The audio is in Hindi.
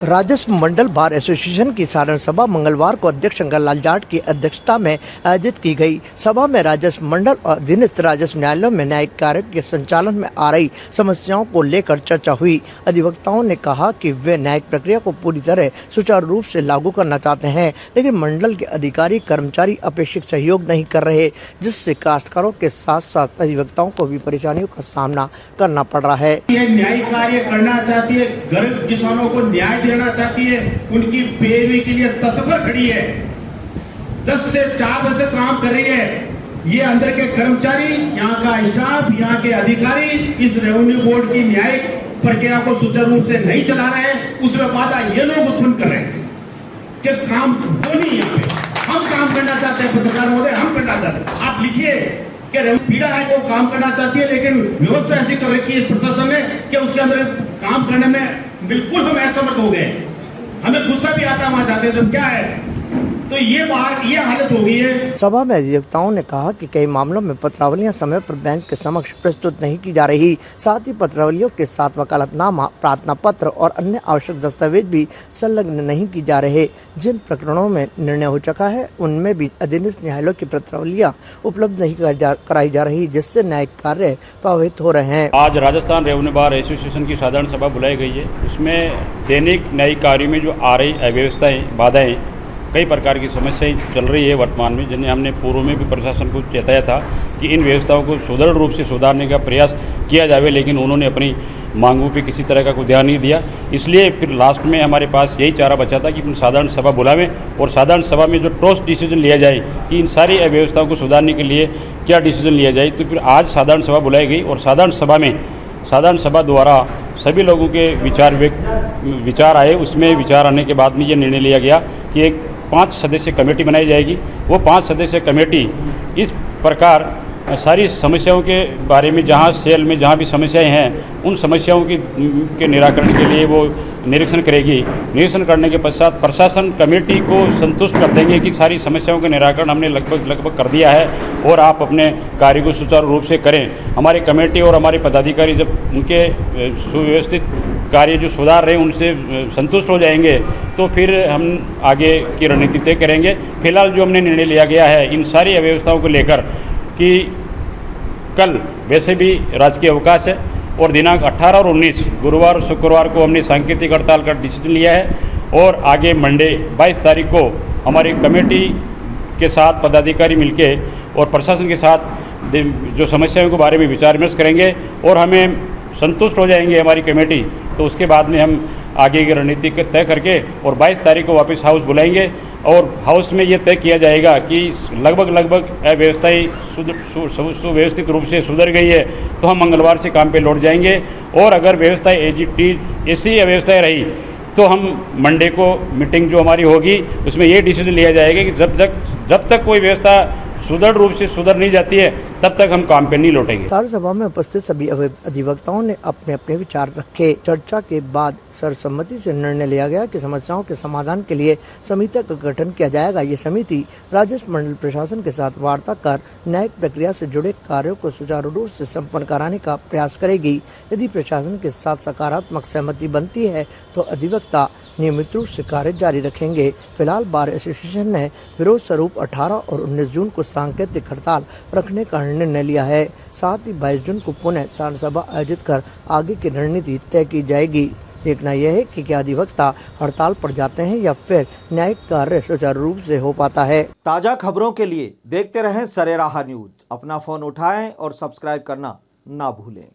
राजस्व मंडल बार एसोसिएशन की साधारण सभा मंगलवार को अध्यक्ष शंकर लाल जाट की अध्यक्षता में आयोजित की गई। सभा में राजस्व मंडल और अधीनस्थ राजस्व न्यायालयों में न्यायिक कार्य के संचालन में आ रही समस्याओं को लेकर चर्चा हुई। अधिवक्ताओं ने कहा कि वे न्यायिक प्रक्रिया को पूरी तरह सुचारू रूप से लागू करना चाहते हैं, लेकिन मंडल के अधिकारी कर्मचारी अपेक्षित सहयोग नहीं कर रहे, जिससे काश्तकारों के साथ साथ अधिवक्ताओं को भी परेशानियों का सामना करना पड़ रहा है। न्यायिक कार्य करना चाहती है, गरीब किसानों को न्याय देना चाहती है, उनकी बेवी के लिए तत्पर खड़ी है। 10 से 4 बजे काम कर रही है। ये अंदर के कर्मचारी, यहाँ का स्टाफ, यहाँ के अधिकारी इस रेवेन्यू बोर्ड की न्यायिक प्रक्रिया को सुचारू रूप से नहीं चला रहे हैं। उसमें बाधा ये लोग उत्पन्न कर रहे हैं कि काम हो नहीं, यहाँ पे हम काम करना चाहते हैं, पत्रकार महोदय हम करना चाहते हैं। आप लिखिए कि पीड़ा है वो काम करना चाहती है, लेकिन व्यवस्था ऐसी कर रखी है इस प्रशासन ने कि उसके अंदर काम करने में बिल्कुल हम असमर्थ हो गए। हमें गुस्सा भी आता है वहां जाते तो क्या है, तो ये हालत हो गई है। सभा में अधिवक्ताओं ने कहा कि कई मामलों में पत्रावलियां समय पर बैंक के समक्ष प्रस्तुत नहीं की जा रही, साथ ही पत्रावलियों के साथ वकालतनामा, प्रार्थना पत्र और अन्य आवश्यक दस्तावेज भी संलग्न नहीं की जा रहे। जिन प्रकरणों में निर्णय हो चुका है उनमें भी अधीनस्थ न्यायालयों की पत्रावलियां उपलब्ध नहीं कराई जा रही, जिससे न्यायिक कार्य प्रभावित हो रहे हैं। आज राजस्थान रेवेन्यू बार एसोसिएशन की साधारण सभा बुलाई गई है। उसमें दैनिक न्यायिक कार्य में जो आ रही अव्यवस्थाएं, बाधाएं, कई प्रकार की समस्याएं चल रही है वर्तमान में, जिन्हें हमने पूर्व में भी प्रशासन को चेताया था कि इन व्यवस्थाओं को सुदृढ़ रूप से सुधारने का प्रयास किया जाए, लेकिन उन्होंने अपनी मांगों पे किसी तरह का कोई ध्यान नहीं दिया। इसलिए फिर लास्ट में हमारे पास यही चारा बचा था कि साधारण सभा बुलावें और साधारण सभा में जो ठोस डिसीजन लिया जाए कि इन सारी अव्यवस्थाओं को सुधारने के लिए क्या डिसीजन लिया जाए। तो फिर आज साधारण सभा बुलाई गई और साधारण सभा द्वारा सभी लोगों के विचार आए। उसमें विचार आने के बाद में ये निर्णय लिया गया कि एक 5 सदस्य कमेटी बनाई जाएगी। वो 5 सदस्य कमेटी इस प्रकार सारी समस्याओं के बारे में, जहाँ सेल में जहाँ भी समस्याएं हैं, उन समस्याओं के निराकरण के लिए वो निरीक्षण करेगी। निरीक्षण करने के पश्चात प्रशासन कमेटी को संतुष्ट कर देंगे कि सारी समस्याओं का निराकरण हमने लगभग कर दिया है और आप अपने कार्य को सुचारू रूप से करें। हमारी कमेटी और हमारे पदाधिकारी जब उनके सुव्यवस्थित कार्य जो सुधार रहे उनसे संतुष्ट हो जाएंगे तो फिर हम आगे की रणनीति तय करेंगे। फिलहाल जो हमने निर्णय लिया गया है इन सारी अव्यवस्थाओं को लेकर कि कल वैसे भी राजकीय अवकाश है और दिनांक 18 और 19 गुरुवार और शुक्रवार को हमने सांकेतिक हड़ताल का डिसीजन लिया है और आगे मंडे 22 तारीख को हमारी कमेटी के साथ पदाधिकारी मिलके और प्रशासन के साथ जो समस्याओं के बारे में विचार विमर्श करेंगे और हमें संतुष्ट हो जाएंगे हमारी कमेटी, तो उसके बाद में हम आगे की रणनीति तय करके और 22 तारीख को वापस हाउस बुलाएंगे और हाउस में ये तय किया जाएगा कि लगभग अव्यवस्थाएं सुव्यवस्थित रूप से सुधर गई है तो हम मंगलवार से काम पे लौट जाएंगे। और अगर व्यवस्थाएं ऐसी अव्यवस्थाएं रही तो हम मंडे को मीटिंग जो हमारी होगी उसमें ये डिसीजन लिया जाएगा कि जब तक कोई व्यवस्था सुदृढ़ रूप से सुधर नहीं जाती है तब तक हम काम पे नहीं लौटेंगे। साधारण सभा में उपस्थित सभी अधिवक्ताओं ने अपने अपने विचार रखे। चर्चा के बाद सर्वसम्मति से निर्णय लिया गया कि समस्याओं के समाधान के लिए समिति का गठन किया जाएगा। ये समिति राजस्व मंडल प्रशासन के साथ वार्ता कर न्यायिक प्रक्रिया से जुड़े कार्यों को सुचारू रूप से संपन्न कराने का प्रयास करेगी। यदि प्रशासन के साथ सकारात्मक सहमति बनती है तो अधिवक्ता नियमित रूप से कार्य जारी रखेंगे। फिलहाल बार एसोसिएशन ने विरोध स्वरूप 18 और 19 जून को सांकेतिक हड़ताल रखने का निर्णय लिया है। साथ ही 22 जून को पुनः साधारण सभा आयोजित कर आगे की रणनीति तय की जाएगी। देखना यह है कि क्या अधिवक्ता हड़ताल पर जाते हैं या फिर न्यायिक कार्य सुचारू रूप से हो पाता है। ताज़ा खबरों के लिए देखते रहें सरेराह न्यूज। अपना फोन उठाएं और सब्सक्राइब करना ना भूलें।